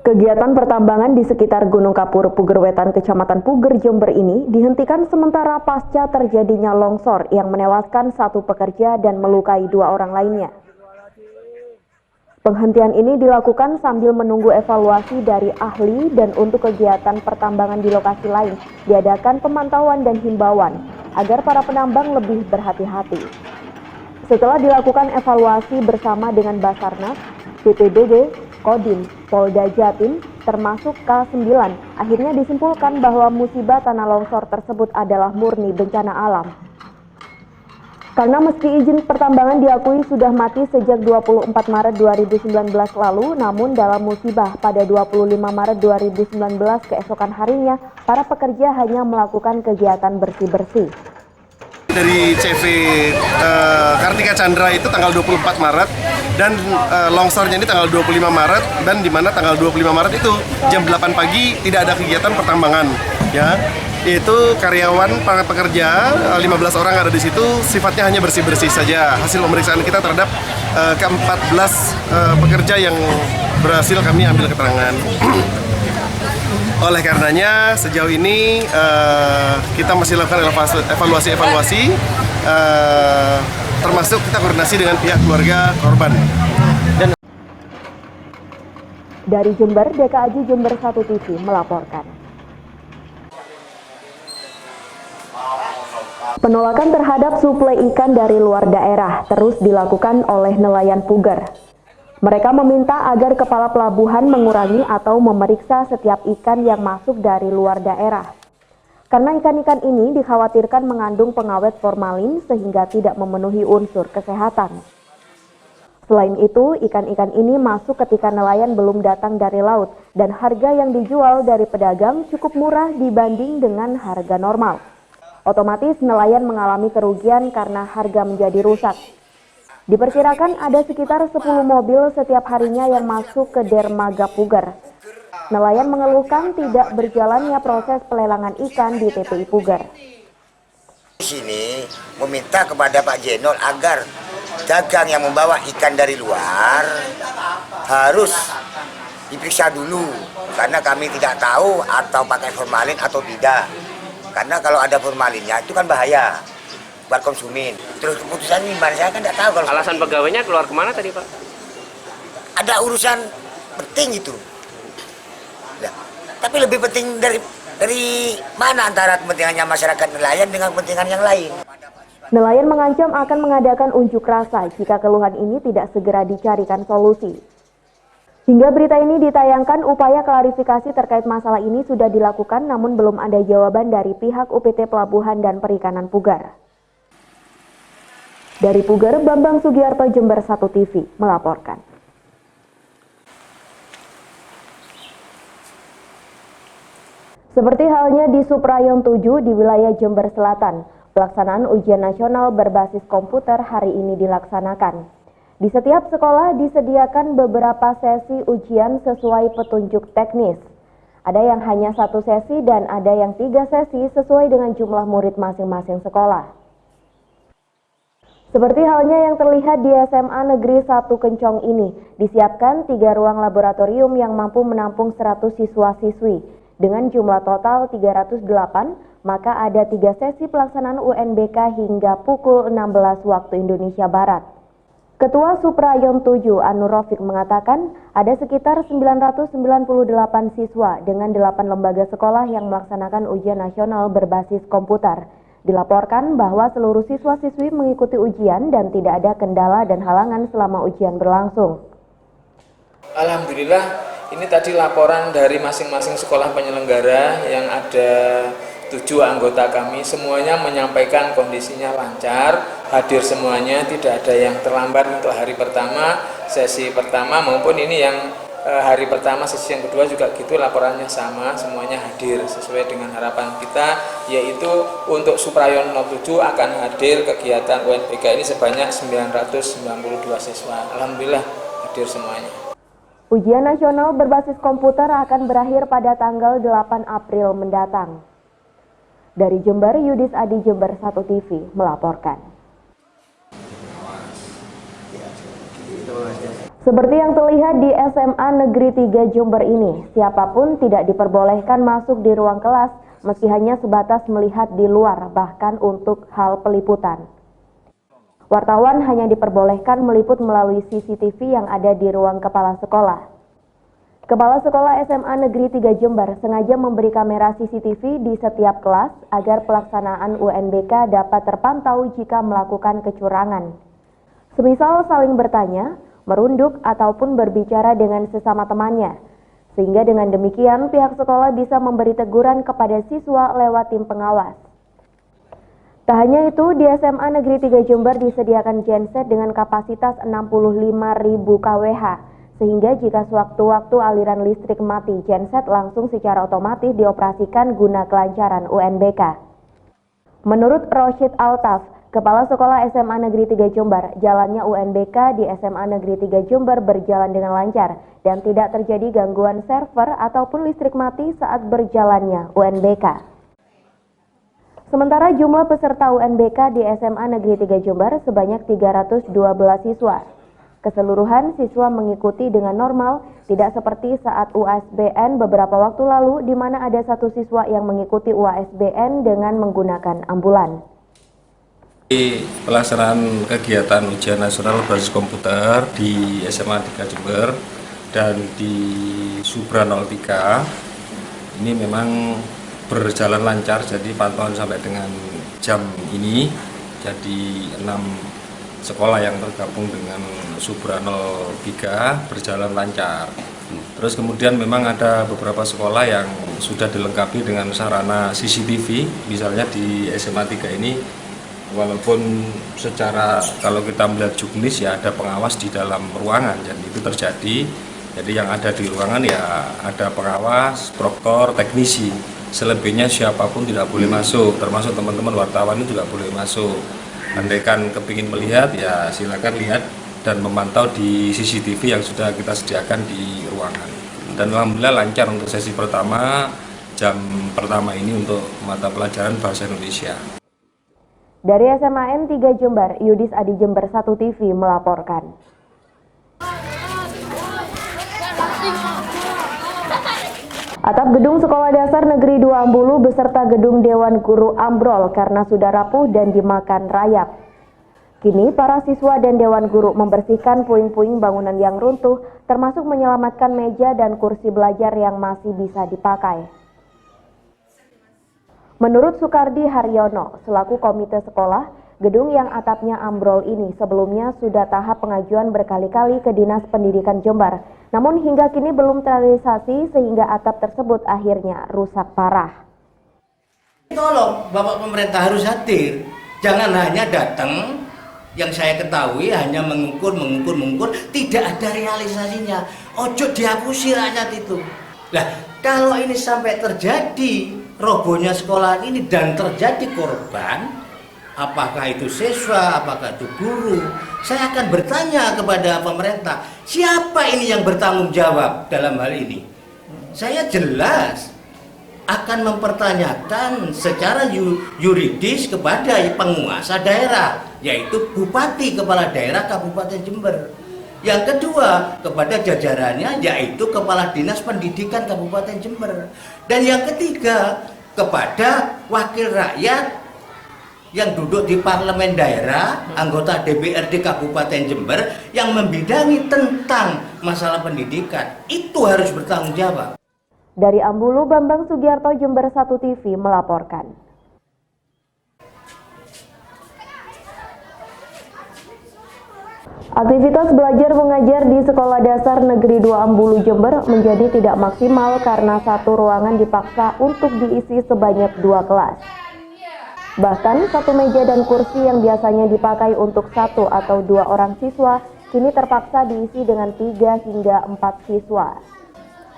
Kegiatan pertambangan di sekitar Gunung Kapur, Puger Wetan, Kecamatan Puger, Jember ini dihentikan sementara pasca terjadinya longsor yang menewaskan 1 pekerja dan melukai 2 orang lainnya. Penghentian ini dilakukan sambil menunggu evaluasi dari ahli dan untuk kegiatan pertambangan di lokasi lain diadakan pemantauan dan himbauan agar para penambang lebih berhati-hati. Setelah dilakukan evaluasi bersama dengan Basarnas, BPBD, Kodim, Polda Jatim, termasuk K9, akhirnya disimpulkan bahwa musibah tanah longsor tersebut adalah murni bencana alam. Karena meski izin pertambangan diakui sudah mati sejak 24 Maret 2019 lalu, namun dalam musibah pada 25 Maret 2019 keesokan harinya, para pekerja hanya melakukan kegiatan bersih-bersih. Dari CV Kartika Chandra itu tanggal 24 Maret dan longsornya ini tanggal 25 Maret dan di mana tanggal 25 Maret itu jam 8 pagi tidak ada kegiatan pertambangan ya. Itu karyawan para pekerja 15 orang ada di situ sifatnya hanya bersih-bersih saja. Hasil pemeriksaan kita terhadap ke-14 pekerja yang berhasil kami ambil keterangan. Oleh karenanya sejauh ini kita masih lakukan evaluasi termasuk kita koordinasi dengan pihak keluarga korban. Dari Jember, DKAJ Jember 1 TV melaporkan. Penolakan terhadap suplai ikan dari luar daerah terus dilakukan oleh nelayan Puger. Mereka meminta agar kepala pelabuhan mengurangi atau memeriksa setiap ikan yang masuk dari luar daerah. Karena ikan-ikan ini dikhawatirkan mengandung pengawet formalin sehingga tidak memenuhi unsur kesehatan. Selain itu, ikan-ikan ini masuk ketika nelayan belum datang dari laut dan harga yang dijual dari pedagang cukup murah dibanding dengan harga normal. Otomatis nelayan mengalami kerugian karena harga menjadi rusak. Diperkirakan ada sekitar 10 mobil setiap harinya yang masuk ke dermaga Puger. Nelayan mengeluhkan tidak berjalannya proses pelelangan ikan di TPI Puger. Di sini meminta kepada Pak Jenol agar dagang yang membawa ikan dari luar harus diperiksa dulu karena kami tidak tahu atau pakai formalin atau tidak. Karena kalau ada formalinnya itu kan bahaya buat konsumen. Terus keputusan gimana saya kan tidak tahu. Kalau alasan pegawainya keluar kemana tadi Pak? Ada urusan penting itu. Nah, tapi lebih penting dari mana antara kepentingannya masyarakat nelayan dengan kepentingan yang lain. Nelayan mengancam akan mengadakan unjuk rasa jika keluhan ini tidak segera dicarikan solusi. Hingga berita ini ditayangkan, upaya klarifikasi terkait masalah ini sudah dilakukan namun belum ada jawaban dari pihak UPT Pelabuhan dan Perikanan Puger. Dari Puger, Bambang Sugiarto, Jember 1 TV melaporkan. Seperti halnya di Suprayon 7 di wilayah Jember Selatan, pelaksanaan ujian nasional berbasis komputer hari ini dilaksanakan. Di setiap sekolah disediakan beberapa sesi ujian sesuai petunjuk teknis. Ada yang hanya 1 sesi dan ada yang 3 sesi sesuai dengan jumlah murid masing-masing sekolah. Seperti halnya yang terlihat di SMA Negeri 1 Kencong ini, disiapkan 3 ruang laboratorium yang mampu menampung 100 siswa-siswi. Dengan jumlah total 308, maka ada 3 sesi pelaksanaan UNBK hingga pukul 16 waktu Indonesia Barat. Ketua Suprayon 7 Anur Rafiq mengatakan ada sekitar 998 siswa dengan 8 lembaga sekolah yang melaksanakan ujian nasional berbasis komputer. Dilaporkan bahwa seluruh siswa-siswi mengikuti ujian dan tidak ada kendala dan halangan selama ujian berlangsung. Alhamdulillah, ini tadi laporan dari masing-masing sekolah penyelenggara yang ada 7 anggota kami, semuanya menyampaikan kondisinya lancar, hadir semuanya, tidak ada yang terlambat untuk hari pertama, sesi pertama maupun ini yang hari pertama, sesi yang kedua juga gitu, laporannya sama, semuanya hadir sesuai dengan harapan kita, yaitu untuk Suprayon 07 akan hadir kegiatan UNBK ini sebanyak 992 siswa. Alhamdulillah hadir semuanya. Ujian nasional berbasis komputer akan berakhir pada tanggal 8 April mendatang. Dari Jember, Yudis Adi, Jember 1 TV melaporkan. Seperti yang terlihat di SMA Negeri 3 Jember ini, siapapun tidak diperbolehkan masuk di ruang kelas meski hanya sebatas melihat di luar, bahkan untuk hal peliputan. Wartawan hanya diperbolehkan meliput melalui CCTV yang ada di ruang kepala sekolah. Kepala Sekolah SMA Negeri 3 Jember sengaja memberi kamera CCTV di setiap kelas agar pelaksanaan UNBK dapat terpantau jika melakukan kecurangan. Semisal saling bertanya, merunduk ataupun berbicara dengan sesama temannya. Sehingga dengan demikian pihak sekolah bisa memberi teguran kepada siswa lewat tim pengawas. Tak hanya itu, di SMA Negeri 3 Jember disediakan genset dengan kapasitas 65.000 kWh, sehingga jika sewaktu-waktu aliran listrik mati, genset langsung secara otomatis dioperasikan guna kelancaran UNBK. Menurut Rosyid Altaf, Kepala Sekolah SMA Negeri 3 Jember, jalannya UNBK di SMA Negeri 3 Jember berjalan dengan lancar dan tidak terjadi gangguan server ataupun listrik mati saat berjalannya UNBK. Sementara jumlah peserta UNBK di SMA Negeri 3 Jember sebanyak 312 siswa. Keseluruhan siswa mengikuti dengan normal, tidak seperti saat UASBN beberapa waktu lalu di mana ada satu siswa yang mengikuti UASBN dengan menggunakan ambulan. Pelaksanaan kegiatan ujian nasional berbasis komputer di SMA 3 Jember dan di Subra 03 ini memang berjalan lancar, jadi pantauan sampai dengan jam ini jadi 6 sekolah yang tergabung dengan Subra 03 berjalan lancar. Terus kemudian memang ada beberapa sekolah yang sudah dilengkapi dengan sarana CCTV, misalnya di SMA 3 ini. Walaupun secara kalau kita melihat juknis ya ada pengawas di dalam ruangan, dan itu terjadi. Jadi yang ada di ruangan ya ada pengawas, proktor, teknisi. Selebihnya siapapun tidak boleh masuk, termasuk teman-teman wartawan itu juga boleh masuk. Andaikan kepingin melihat ya silakan lihat dan memantau di CCTV yang sudah kita sediakan di ruangan. Dan alhamdulillah lancar untuk sesi pertama, jam pertama ini untuk mata pelajaran Bahasa Indonesia. Dari SMAN 3 Jember, Yudis Adi Jember 1 TV melaporkan. Atap gedung Sekolah Dasar Negeri 2 Ambulu beserta gedung Dewan Guru ambrol karena sudah rapuh dan dimakan rayap. Kini para siswa dan Dewan Guru membersihkan puing-puing bangunan yang runtuh, termasuk menyelamatkan meja dan kursi belajar yang masih bisa dipakai. Menurut Sukardi Haryono, selaku komite sekolah, gedung yang atapnya ambrol ini sebelumnya sudah tahap pengajuan berkali-kali ke Dinas Pendidikan Jember. Namun hingga kini belum terrealisasi sehingga atap tersebut akhirnya rusak parah. Tolong Bapak pemerintah harus hadir. Jangan hanya datang, yang saya ketahui hanya mengukur, tidak ada realisasinya. Ojo dihapusi rakyat itu. Lah, kalau ini sampai terjadi robohnya sekolah ini dan terjadi korban, apakah itu siswa, apakah itu guru, saya akan bertanya kepada pemerintah, siapa ini yang bertanggung jawab dalam hal ini? Saya jelas akan mempertanyakan secara yuridis kepada penguasa daerah, yaitu Bupati Kepala Daerah Kabupaten Jember. Yang kedua, kepada jajarannya, yaitu Kepala Dinas Pendidikan Kabupaten Jember. Dan yang ketiga, kepada wakil rakyat yang duduk di parlemen daerah, anggota DPRD Kabupaten Jember yang membidangi tentang masalah pendidikan. Itu harus bertanggung jawab. Dari Ambulu, Bambang Sugiarto, Jember 1 TV melaporkan. Aktivitas belajar mengajar di Sekolah Dasar Negeri 2 Ambulu, Jember menjadi tidak maksimal karena satu ruangan dipaksa untuk diisi sebanyak 2 kelas. Bahkan satu meja dan kursi yang biasanya dipakai untuk 1 atau 2 orang siswa kini terpaksa diisi dengan 3 hingga 4 siswa.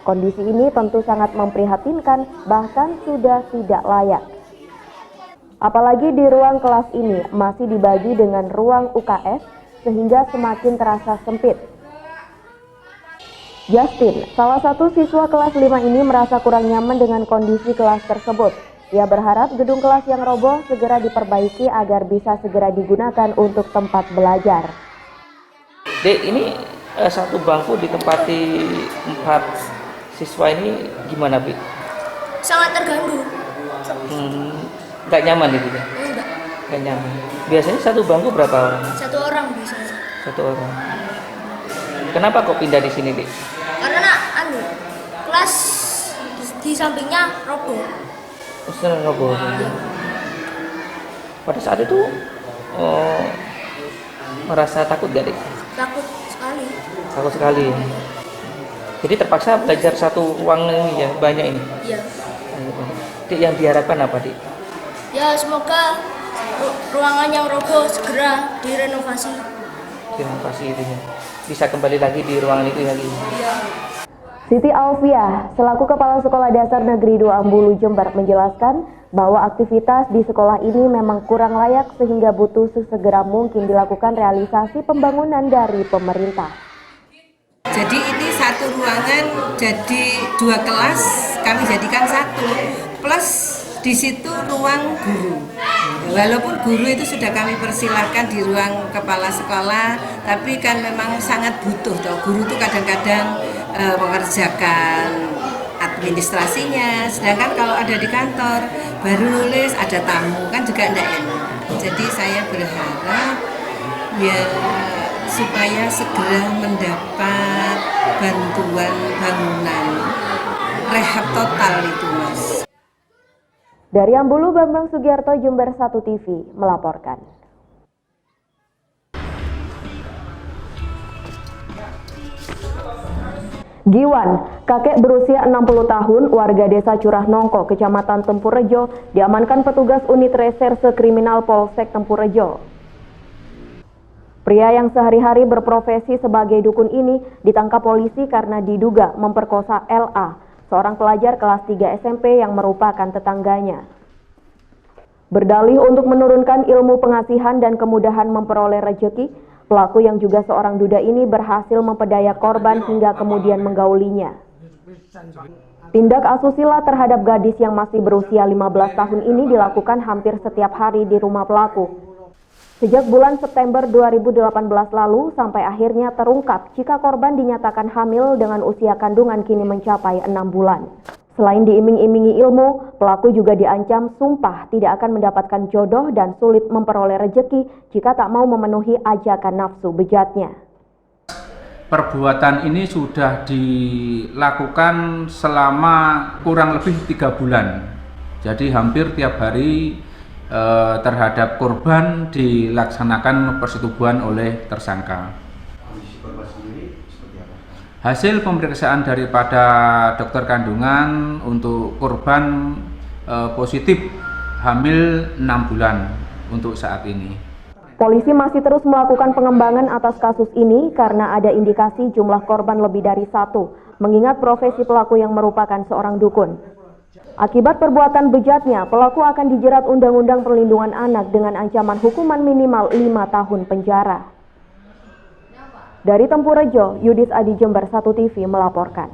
Kondisi ini tentu sangat memprihatinkan, bahkan sudah tidak layak. Apalagi di ruang kelas ini masih dibagi dengan ruang UKS sehingga semakin terasa sempit. Justin, salah satu siswa kelas 5 ini merasa kurang nyaman dengan kondisi kelas tersebut. Ia berharap gedung kelas yang roboh segera diperbaiki agar bisa segera digunakan untuk tempat belajar. Dek, ini Satu bangku ditempati 4 siswa ini gimana, Bi? Sangat terganggu. Nggak nyaman itu ya? Enggak. Nggak nyaman. Biasanya satu bangku berapa orang? 1 orang biasanya. 1 orang. Kenapa kok pindah di sini, Dik? Karena kelas di sampingnya roboh. Ustaz roboh. Pada saat itu merasa takut gak, Dik? Takut sekali. Takut sekali. Jadi terpaksa belajar satu ruang ini ya, banyak ini. Iya. Dik, yang diharapkan apa, Dik? Ya semoga ruangan yang roboh segera direnovasi. Renovasi itu ya. Bisa kembali lagi di ruangan itu lagi. Iya. Siti Alfiah, selaku Kepala Sekolah Dasar Negeri 2 Ambulu Jember menjelaskan bahwa aktivitas di sekolah ini memang kurang layak sehingga butuh sesegera mungkin dilakukan realisasi pembangunan dari pemerintah. Jadi ini satu ruangan jadi 2 kelas kami jadikan 1 plus di situ ruang guru. Walaupun guru itu sudah kami persilahkan di ruang kepala sekolah, tapi kan memang sangat butuh toh. Guru itu kadang-kadang mengerjakan administrasinya, sedangkan kalau ada di kantor baru nulis ada tamu kan juga tidak enak. Jadi saya berharap ya supaya segera mendapat bantuan bangunan rehab total itu, Mas. Dari Ambulu, Bambang Sugiarto, Jember 1 TV melaporkan. Giwan, kakek berusia 60 tahun, warga desa Curah Nongko, Kecamatan Tempurejo, diamankan petugas unit reserse kriminal Polsek Tempurejo. Pria yang sehari-hari berprofesi sebagai dukun ini ditangkap polisi karena diduga memperkosa LA, seorang pelajar kelas 3 SMP yang merupakan tetangganya. Berdalih untuk menurunkan ilmu pengasihan dan kemudahan memperoleh rejeki, pelaku yang juga seorang duda ini berhasil memperdaya korban hingga kemudian menggaulinya. Tindak asusila terhadap gadis yang masih berusia 15 tahun ini dilakukan hampir setiap hari di rumah pelaku. Sejak bulan September 2018 lalu sampai akhirnya terungkap jika korban dinyatakan hamil dengan usia kandungan kini mencapai 6 bulan. Selain diiming-imingi ilmu, pelaku juga diancam sumpah tidak akan mendapatkan jodoh dan sulit memperoleh rejeki jika tak mau memenuhi ajakan nafsu bejatnya. Perbuatan ini sudah dilakukan selama kurang lebih 3 bulan. Jadi hampir tiap hari terhadap korban dilaksanakan persetubuhan oleh tersangka. Hasil pemeriksaan daripada dokter kandungan untuk korban positif hamil 6 bulan untuk saat ini. Polisi masih terus melakukan pengembangan atas kasus ini karena ada indikasi jumlah korban lebih dari 1, mengingat profesi pelaku yang merupakan seorang dukun. Akibat perbuatan bejatnya, pelaku akan dijerat Undang-Undang Perlindungan Anak dengan ancaman hukuman minimal 5 tahun penjara. Dari Tempurejo, Yudis Adi, Jember 1 TV melaporkan.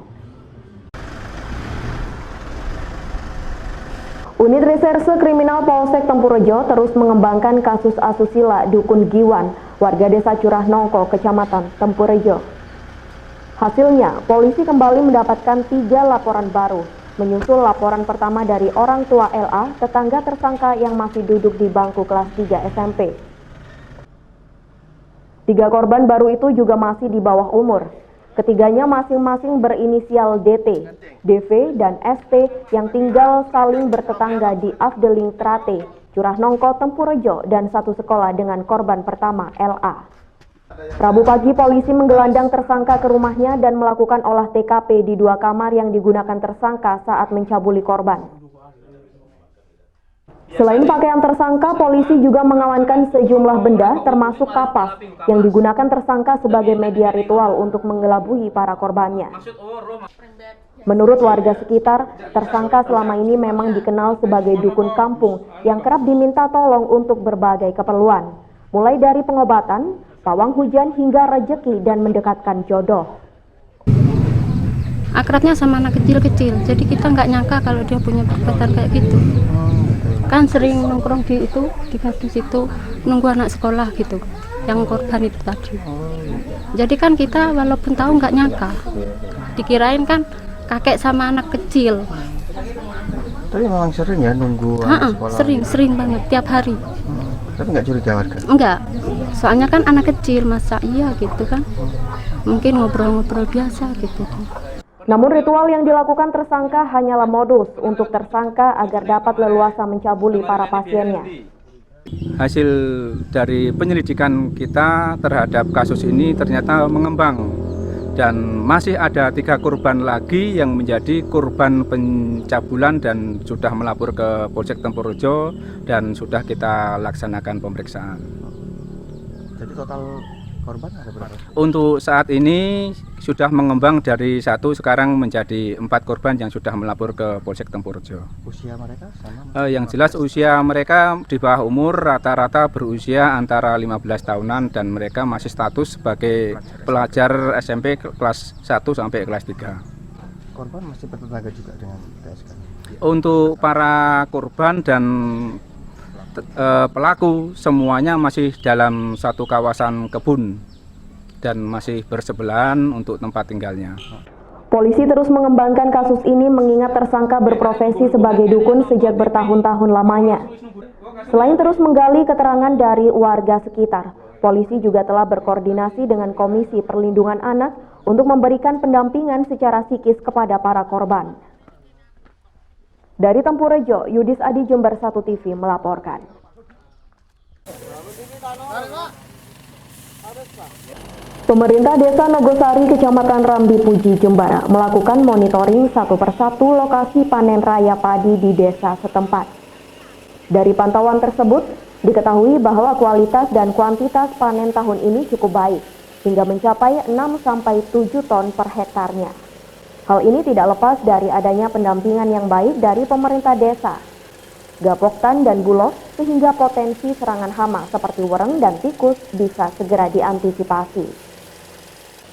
Unit Reserse Kriminal Polsek Tempurejo terus mengembangkan kasus asusila dukun Giwan, warga desa Curah Nongko, Kecamatan Tempurejo. Hasilnya, polisi kembali mendapatkan 3 laporan baru, menyusul laporan pertama dari orang tua LA, tetangga tersangka yang masih duduk di bangku kelas 3 SMP. 3 korban baru itu juga masih di bawah umur. Ketiganya masing-masing berinisial DT, DV, dan ST yang tinggal saling bertetangga di Afdeling Trate, Curah Nongko, Tempurejo, dan satu sekolah dengan korban pertama LA. Rabu pagi polisi menggelandang tersangka ke rumahnya dan melakukan olah TKP di 2 kamar yang digunakan tersangka saat mencabuli korban. Selain pakaian tersangka, polisi juga mengamankan sejumlah benda termasuk kapas yang digunakan tersangka sebagai media ritual untuk mengelabui para korbannya. Menurut warga sekitar, tersangka selama ini memang dikenal sebagai dukun kampung yang kerap diminta tolong untuk berbagai keperluan, mulai dari pengobatan, pawang hujan hingga rejeki dan mendekatkan jodoh. Akrabnya sama anak kecil-kecil, jadi kita nggak nyangka kalau dia punya perbuatan kayak gitu. Kan sering nongkrong di gadis itu, nunggu anak sekolah gitu. yang korban itu tadi. Jadi kan kita walaupun tahu nggak nyangka, dikirain kan kakek sama anak kecil. Tapi memang sering ya nunggu anak sekolah? Sering banget, tiap hari. Tapi nggak curiga warga? Enggak, soalnya kan anak kecil, masa iya gitu kan. Mungkin ngobrol-ngobrol biasa gitu. Namun ritual yang dilakukan tersangka hanyalah modus untuk tersangka agar dapat leluasa mencabuli para pasiennya. Hasil dari penyelidikan kita terhadap kasus ini ternyata mengembang dan masih ada 3 korban lagi yang menjadi korban pencabulan dan sudah melapor ke Polsek Tempurrejo dan sudah kita laksanakan pemeriksaan. Jadi total korban ada berapa? Untuk saat ini sudah mengembang dari 1 sekarang menjadi 4 korban yang sudah melapor ke Polsek Tempurrejo. Usia mereka sama? Yang jelas usia mereka di bawah umur, rata-rata berusia antara 15 tahunan dan mereka masih status sebagai pelajar SMP kelas 1 sampai kelas 3. Korban masih bertetangga juga dengan PSK? Untuk para korban dan pelaku semuanya masih dalam satu kawasan kebun dan masih bersebelahan untuk tempat tinggalnya. Polisi terus mengembangkan kasus ini mengingat tersangka berprofesi sebagai dukun sejak bertahun-tahun lamanya. Selain terus menggali keterangan dari warga sekitar, polisi juga telah berkoordinasi dengan Komisi Perlindungan Anak untuk memberikan pendampingan secara psikis kepada para korban. Dari Tempurrejo, Yudis Adi, Jember 1 TV melaporkan. Pemerintah Desa Nogosari, Kecamatan Rambi Puji, Jember melakukan monitoring satu persatu lokasi panen raya padi di desa setempat. Dari pantauan tersebut, diketahui bahwa kualitas dan kuantitas panen tahun ini cukup baik, hingga mencapai 6-7 ton per hektarnya. Hal ini tidak lepas dari adanya pendampingan yang baik dari pemerintah desa, Gapoktan dan Bulog, sehingga potensi serangan hama seperti wereng dan tikus bisa segera diantisipasi.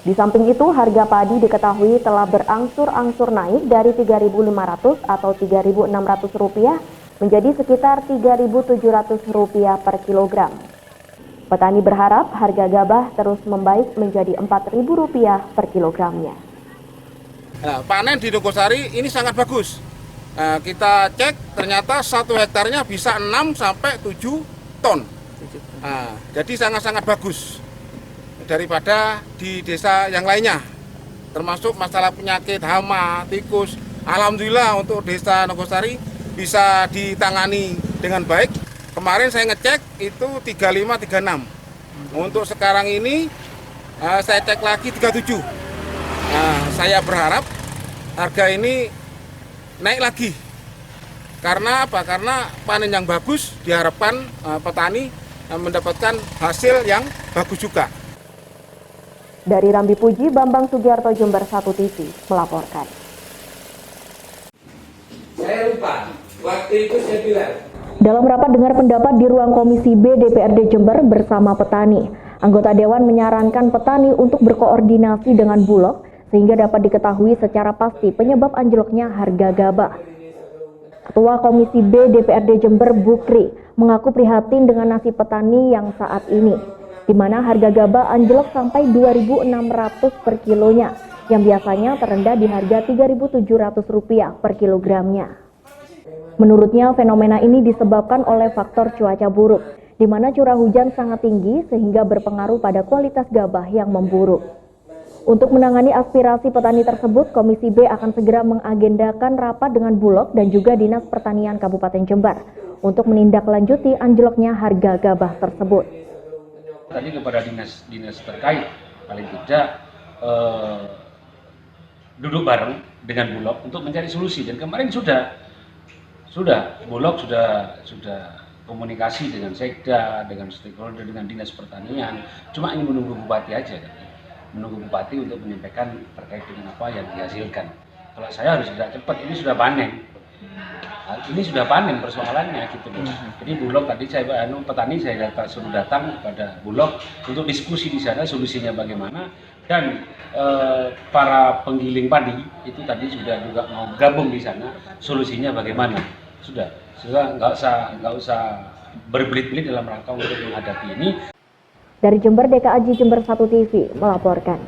Di samping itu, harga padi diketahui telah berangsur-angsur naik dari Rp3.500 atau Rp3.600 menjadi sekitar Rp3.700 per kilogram. Petani berharap harga gabah terus membaik menjadi Rp4.000 per kilogramnya. Nah, panen di Nogosari ini sangat bagus. Nah, kita cek ternyata 1 hektarnya bisa 6-7 ton. Nah, jadi sangat-sangat bagus daripada di desa yang lainnya. Termasuk masalah penyakit hama, tikus. Alhamdulillah untuk desa Nogosari bisa ditangani dengan baik. Kemarin saya ngecek itu 35-36. Untuk sekarang ini saya cek lagi 37. Nah, saya berharap harga ini naik lagi. Karena apa? Karena panen yang bagus diharapkan petani mendapatkan hasil yang bagus juga. Dari Rambi Puji, Bambang Sugiarto, Jember 1 TV melaporkan. Saya lupa, waktu itu saya bilang. Dalam rapat dengar pendapat di ruang Komisi B DPRD Jember bersama petani, anggota Dewan menyarankan petani untuk berkoordinasi dengan Bulog sehingga dapat diketahui secara pasti penyebab anjloknya harga gabah. Ketua Komisi B DPRD Jember Bukri mengaku prihatin dengan nasib petani yang saat ini, di mana harga gabah anjlok sampai Rp2.600 per kilonya, yang biasanya terendah di harga Rp3.700 per kilogramnya. Menurutnya, fenomena ini disebabkan oleh faktor cuaca buruk, di mana curah hujan sangat tinggi sehingga berpengaruh pada kualitas gabah yang memburuk. Untuk menangani aspirasi petani tersebut, Komisi B akan segera mengagendakan rapat dengan Bulog dan juga Dinas Pertanian Kabupaten Jember untuk menindaklanjuti anjloknya harga gabah tersebut. Tadi kepada dinas terkait, paling tidak duduk bareng dengan Bulog untuk mencari solusi, dan kemarin sudah Bulog sudah komunikasi dengan Sekda, dengan stakeholder, dengan Dinas Pertanian. Cuma ini menunggu Bupati aja, menunggu Bupati untuk menyampaikan terkait dengan apa yang dihasilkan. Kalau saya harus tidak cepat, ini sudah panen. Ini sudah panen persoalannya gitu. Jadi Bulog tadi petani saya suruh datang kepada Bulog untuk diskusi di sana solusinya bagaimana, dan para penggiling padi itu tadi sudah juga mau gabung di sana solusinya bagaimana. Sudah nggak usah berbelit-belit dalam rangka untuk menghadapi ini. Dari Jember, DKAJ Jember 1 TV melaporkan.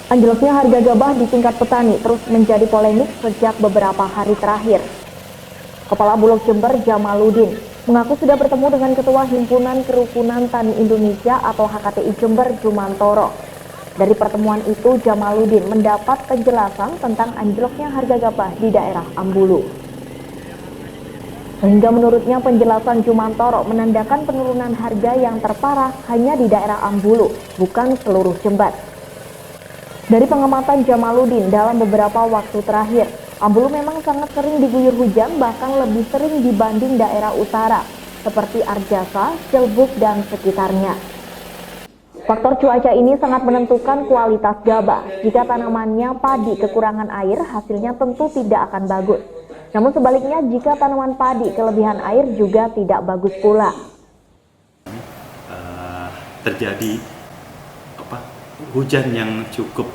Anjloknya harga gabah di tingkat petani terus menjadi polemik sejak beberapa hari terakhir. Kepala Bulog Jember Jamaludin mengaku sudah bertemu dengan Ketua Himpunan Kerukunan Tani Indonesia atau HKTI Jember Jumantoro. Dari pertemuan itu, Jamaludin mendapat penjelasan tentang anjloknya harga gabah di daerah Ambulu. Sehingga menurutnya penjelasan Jumantoro menandakan penurunan harga yang terparah hanya di daerah Ambulu, bukan seluruh Jember. Dari pengamatan Jamaludin dalam beberapa waktu terakhir, Ambulu memang sangat sering diguyur hujan, bahkan lebih sering dibanding daerah utara, seperti Arjasa, Cilbuk, dan sekitarnya. Faktor cuaca ini sangat menentukan kualitas gabah. Jika tanamannya padi kekurangan air, hasilnya tentu tidak akan bagus. Namun sebaliknya, jika tanaman padi kelebihan air juga tidak bagus pula. Terjadi hujan yang cukup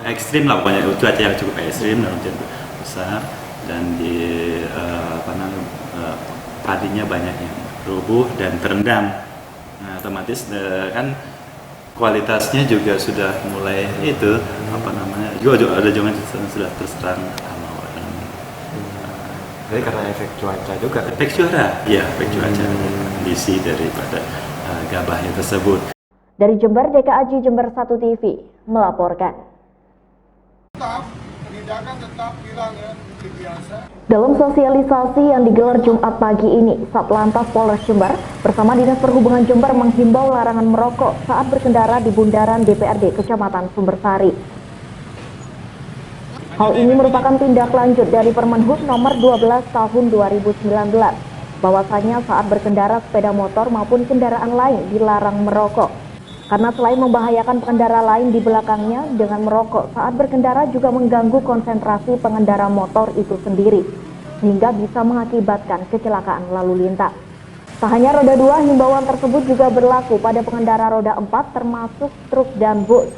ekstrim lah, pokoknya cuaca yang cukup ekstrim dan hujan besar, dan di padinya banyak yang rubuh dan terendam. Nah, otomatis kan kualitasnya juga sudah mulai juga ada jangan sudah terserang hama. Jadi karena efek cuaca juga. Efek cuaca, ya, efek cuaca, kondisi daripada gabahnya tersebut. Dari Jember, DKAJ Jember 1 TV melaporkan. Dalam sosialisasi yang digelar Jumat pagi ini, Satlantas Polres Jember bersama Dinas Perhubungan Jember menghimbau larangan merokok saat berkendara di bundaran DPRD Kecamatan Sumbersari. Hal ini merupakan tindak lanjut dari Permenhub nomor 12 tahun 2019, bahwasanya saat berkendara sepeda motor maupun kendaraan lain dilarang merokok. Karena selain membahayakan pengendara lain di belakangnya, dengan merokok saat berkendara juga mengganggu konsentrasi pengendara motor itu sendiri, sehingga bisa mengakibatkan kecelakaan lalu lintas. Tak hanya roda 2, himbauan tersebut juga berlaku pada pengendara roda 4 termasuk truk dan bus.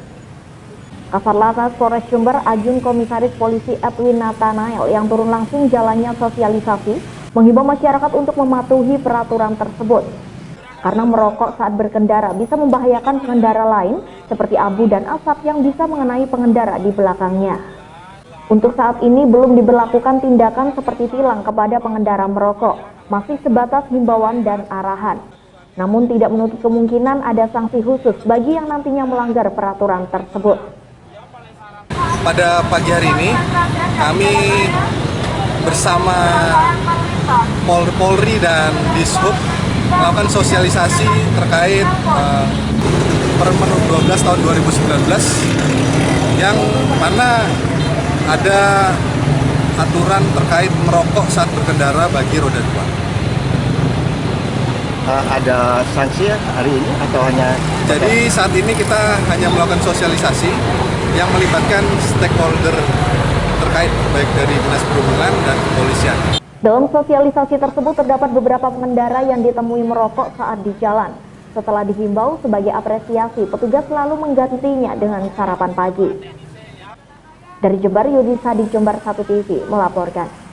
Kasatlantas Polres Jember Ajun Komisaris Polisi Edwin Nathanael yang turun langsung jalannya sosialisasi menghimbau masyarakat untuk mematuhi peraturan tersebut. Karena merokok saat berkendara bisa membahayakan pengendara lain seperti abu dan asap yang bisa mengenai pengendara di belakangnya. Untuk saat ini belum diberlakukan tindakan seperti tilang kepada pengendara merokok, masih sebatas himbauan dan arahan. Namun tidak menutup kemungkinan ada sanksi khusus bagi yang nantinya melanggar peraturan tersebut. Pada pagi hari ini kami bersama Polri dan Dishub melakukan sosialisasi terkait Permenhub 12 tahun 2019 yang mana ada aturan terkait merokok saat berkendara bagi roda 2. Ada sanksi hari ini atau hanya? Jadi saat ini kita hanya melakukan sosialisasi yang melibatkan stakeholder terkait baik dari Dinas Perhubungan dan Kepolisian. Dalam sosialisasi tersebut terdapat beberapa pengendara yang ditemui merokok saat di jalan. Setelah dihimbau sebagai apresiasi, petugas selalu menggantinya dengan sarapan pagi. Dari Jember, Yudisa di Jember 1 TV melaporkan.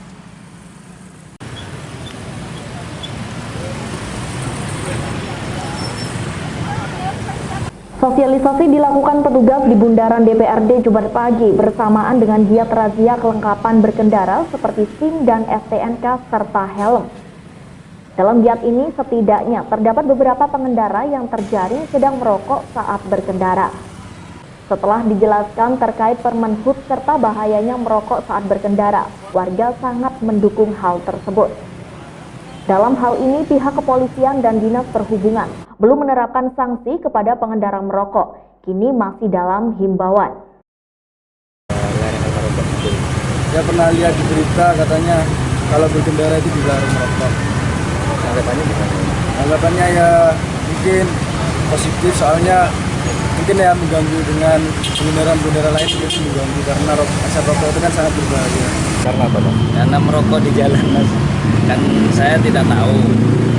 Sosialisasi dilakukan petugas di bundaran DPRD Jumat pagi bersamaan dengan giat razia kelengkapan berkendara seperti SIM dan STNK serta helm. Dalam giat ini setidaknya terdapat beberapa pengendara yang terjaring sedang merokok saat berkendara. Setelah dijelaskan terkait Permenhub serta bahayanya merokok saat berkendara, warga sangat mendukung hal tersebut. Dalam hal ini, pihak kepolisian dan Dinas Perhubungan belum menerapkan sanksi kepada pengendara merokok, kini masih dalam himbauan. Saya pernah lihat di berita katanya kalau berkendara itu dilarang merokok. Anggapannya gimana? Anggapannya ya mungkin positif, soalnya mungkin ya mengganggu dengan pengendara lain juga mengganggu karena asap rokok itu kan sangat berbahaya. Karena apa, Pak? Karena merokok di jalan, Mas. Kan saya tidak tahu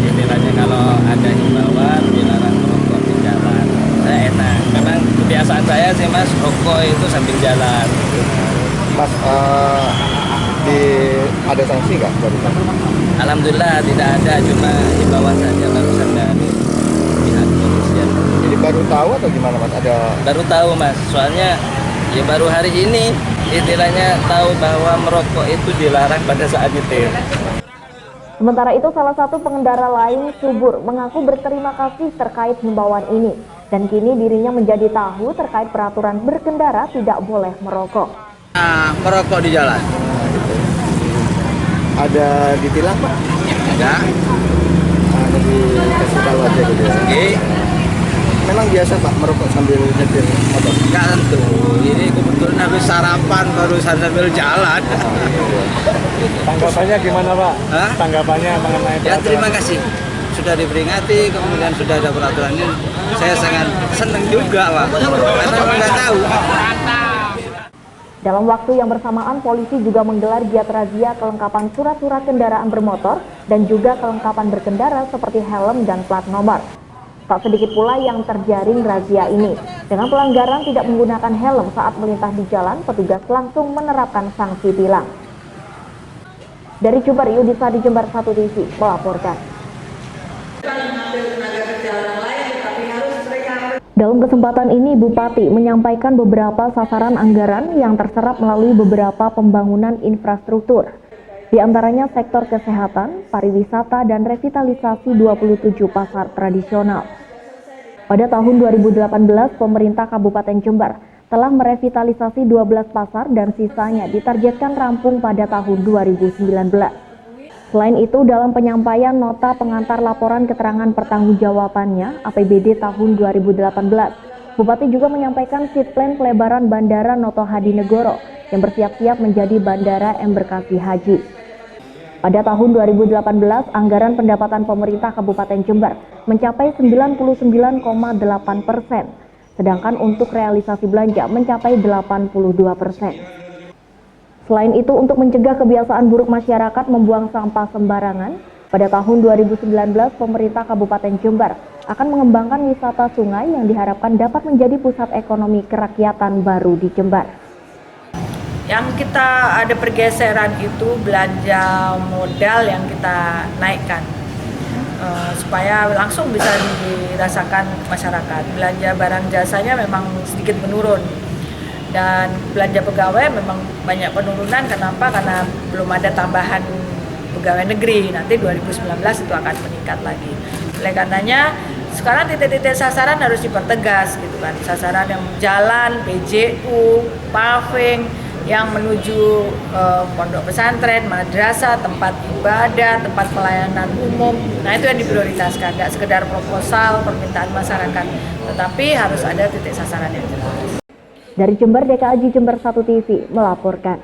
istilahnya kalau ada himbauan dilarang merokok di jalan. Saya enak. Memang kebiasaan saya sih, Mas, rokok itu sambil jalan. Mas, ada sanksi nggak? Alhamdulillah tidak ada, cuma himbauan saja barusan dari pihak kepolisian. Jadi baru tahu atau gimana Mas? Baru tahu Mas, soalnya ya baru hari ini istilahnya tahu bahwa merokok itu dilarang pada saat nyetir. Sementara itu, salah satu pengendara lain, Subur, mengaku berterima kasih terkait himbauan ini. Dan kini dirinya menjadi tahu terkait peraturan berkendara tidak boleh merokok. Merokok di jalan. Ada ditilang Pak? Ada. Ada dikasih tahu aja gitu ya? Memang biasa Pak merokok sambil nyetir motor? Nggak tentu. Ini kebetulan habis sarapan barusan sambil jalan. Tanggapannya gimana Pak? Tanggapannya mengenai Ya terima kasih. Sudah diperingati, kemudian sudah ada peraturan ini. Saya sangat senang juga Pak. Karena nggak tahu. Dalam waktu yang bersamaan, polisi juga menggelar giat razia kelengkapan surat-surat kendaraan bermotor dan juga kelengkapan berkendara seperti helm dan plat nomor. Tak sedikit pula yang terjaring razia ini. Dengan pelanggaran tidak menggunakan helm saat melintas di jalan, petugas langsung menerapkan sanksi tilang. Dari Jember, Yudhisa di Jember 1 TV melaporkan. Dalam kesempatan ini, Bupati menyampaikan beberapa sasaran anggaran yang terserap melalui beberapa pembangunan infrastruktur. Di antaranya sektor kesehatan, pariwisata, dan revitalisasi 27 pasar tradisional. Pada tahun 2018, pemerintah Kabupaten Jember telah merevitalisasi 12 pasar dan sisanya ditargetkan rampung pada tahun 2019. Selain itu, dalam penyampaian nota pengantar laporan keterangan pertanggungjawabannya APBD tahun 2018, Bupati juga menyampaikan seat plan pelebaran Bandara Noto Hadinegoro yang bersiap-siap menjadi Bandara Embarkasi Haji. Pada tahun 2018, anggaran pendapatan pemerintah Kabupaten Jember mencapai 99,8%, sedangkan untuk realisasi belanja mencapai 82%. Selain itu, untuk mencegah kebiasaan buruk masyarakat membuang sampah sembarangan, pada tahun 2019 pemerintah Kabupaten Jember akan mengembangkan wisata sungai yang diharapkan dapat menjadi pusat ekonomi kerakyatan baru di Jember. Yang kita ada pergeseran itu belanja modal yang kita naikkan supaya langsung bisa dirasakan masyarakat. Belanja barang jasanya memang sedikit menurun. Dan belanja pegawai memang banyak penurunan. Kenapa? Karena belum ada tambahan pegawai negeri. Nanti 2019 itu akan meningkat lagi. Oleh karenanya sekarang titik-titik sasaran harus dipertegas gitu kan. Sasaran yang jalan, PJU, paving, yang menuju pondok pesantren, madrasah, tempat ibadah, tempat pelayanan umum. Nah itu yang diprioritaskan. Tidak sekedar proposal permintaan masyarakat, tetapi harus ada titik sasaran yang jelas. Dari Jember, DKAJ Jember 1 TV melaporkan.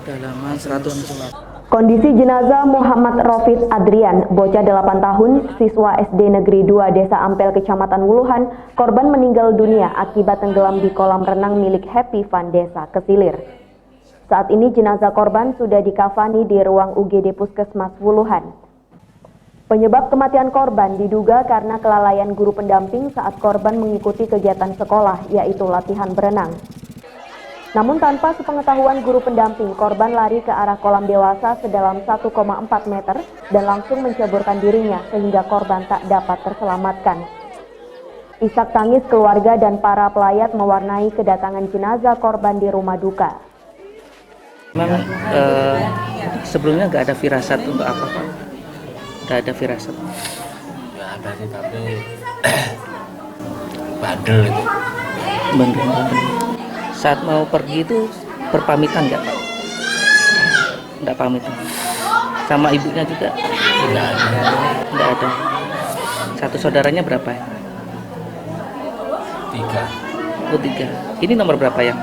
Kedalaman 100. Kondisi jenazah Muhammad Rofid Adrian, bocah 8 tahun, siswa SD Negeri 2 Desa Ampel, Kecamatan Wuluhan, korban meninggal dunia akibat tenggelam di kolam renang milik Happy Fun Desa Kesilir. Saat ini jenazah korban sudah dikafani di ruang UGD Puskesmas Wuluhan. Penyebab kematian korban diduga karena kelalaian guru pendamping saat korban mengikuti kegiatan sekolah, yaitu latihan berenang. Namun tanpa sepengetahuan guru pendamping, korban lari ke arah kolam dewasa sedalam 1,4 meter dan langsung menceburkan dirinya sehingga korban tak dapat terselamatkan. Isak tangis keluarga dan para pelayat mewarnai kedatangan jenazah korban di rumah duka. Memang sebelumnya nggak ada firasat untuk apa Pak? Nggak ada firasat? Nggak ada sih, tapi bandel itu. Bandel. Saat mau pergi itu berpamitan nggak Pak? Nggak pamitan. Sama ibunya juga? Nggak ada. Nggak ada. Satu saudaranya berapa ya? 3. Oh 3. Ini nomor berapa yang?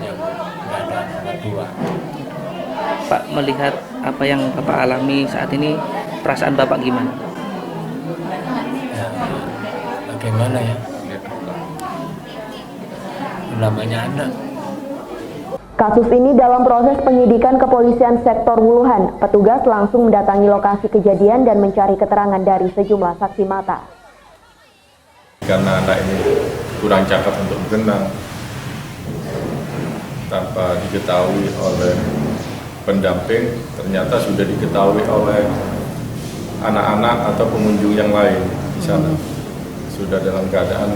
Yang nggak ada, nomor 2. Pak melihat apa yang Bapak alami saat ini, perasaan Bapak gimana? Ya, bagaimana ya? Namanya anak. Kasus ini dalam proses penyidikan kepolisian sektor Wuluhan. Petugas langsung mendatangi lokasi kejadian dan mencari keterangan dari sejumlah saksi mata. Karena anak ini kurang cakap untuk berenang tanpa diketahui oleh pendamping, ternyata sudah diketahui oleh anak-anak atau pengunjung yang lain di sana. Sudah dalam keadaan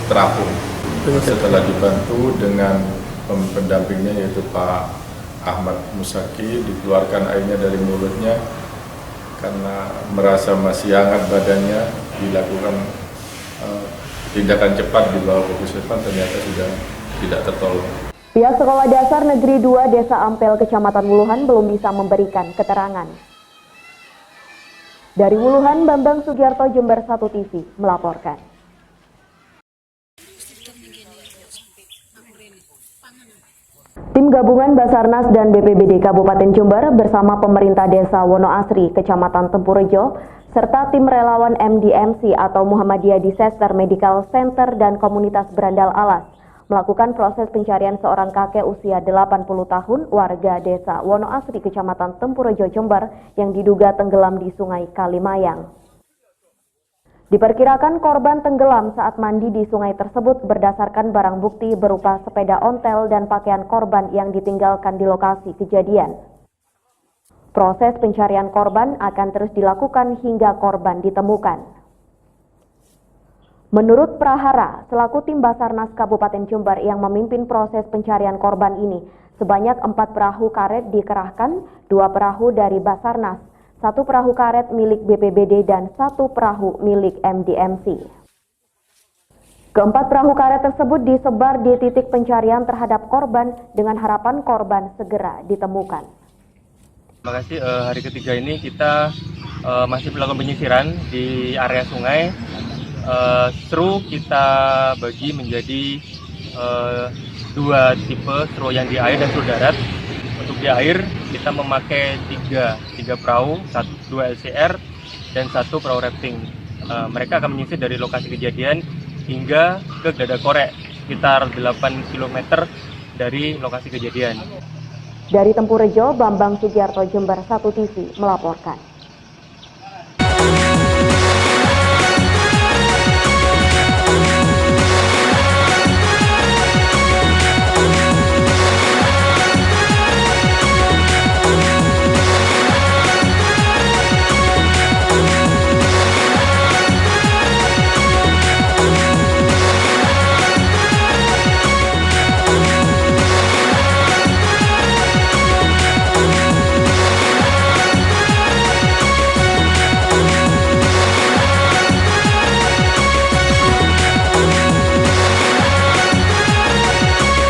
terapung. Setelah dibantu dengan pendampingnya yaitu Pak Ahmad Musaki, dikeluarkan airnya dari mulutnya karena merasa masih hangat badannya, dilakukan tindakan cepat dibawa ke puskesmas, ternyata sudah tidak tertolong. Pihak Sekolah Dasar Negeri 2 Desa Ampel, Kecamatan Wuluhan belum bisa memberikan keterangan. Dari Wuluhan, Bambang Sugiarto, Jember 1 TV melaporkan. Tim gabungan Basarnas dan BPBD Kabupaten Jember bersama pemerintah Desa Wonoasri, Kecamatan Tempurejo, serta tim relawan MDMC atau Muhammadiyah Disaster Medical Center dan komunitas Berandal Alas melakukan proses pencarian seorang kakek usia 80 tahun warga Desa Wonoasri, Kecamatan Tempurejo, Jember yang diduga tenggelam di Sungai Kalimayang. Diperkirakan korban tenggelam saat mandi di sungai tersebut berdasarkan barang bukti berupa sepeda ontel dan pakaian korban yang ditinggalkan di lokasi kejadian. Proses pencarian korban akan terus dilakukan hingga korban ditemukan. Menurut Prahara, selaku tim Basarnas Kabupaten Jember yang memimpin proses pencarian korban ini, sebanyak 4 perahu karet dikerahkan, 2 perahu dari Basarnas, 1 perahu karet milik BPBD dan 1 perahu milik MDMC. Keempat perahu karet tersebut disebar di titik pencarian terhadap korban dengan harapan korban segera ditemukan. Terima kasih, hari ketiga ini kita masih melakukan penyisiran di area sungai. Seru kita bagi menjadi 2 tipe, seru yang di air dan seru darat. Untuk di air kita memakai 3 perahu, 2 LCR dan 1 perahu rafting. Mereka akan menyisir dari lokasi kejadian hingga ke Dada Korek, sekitar 8 km dari lokasi kejadian. Dari Tempurejo, Bambang Sugiarto, Jember 1 TV melaporkan.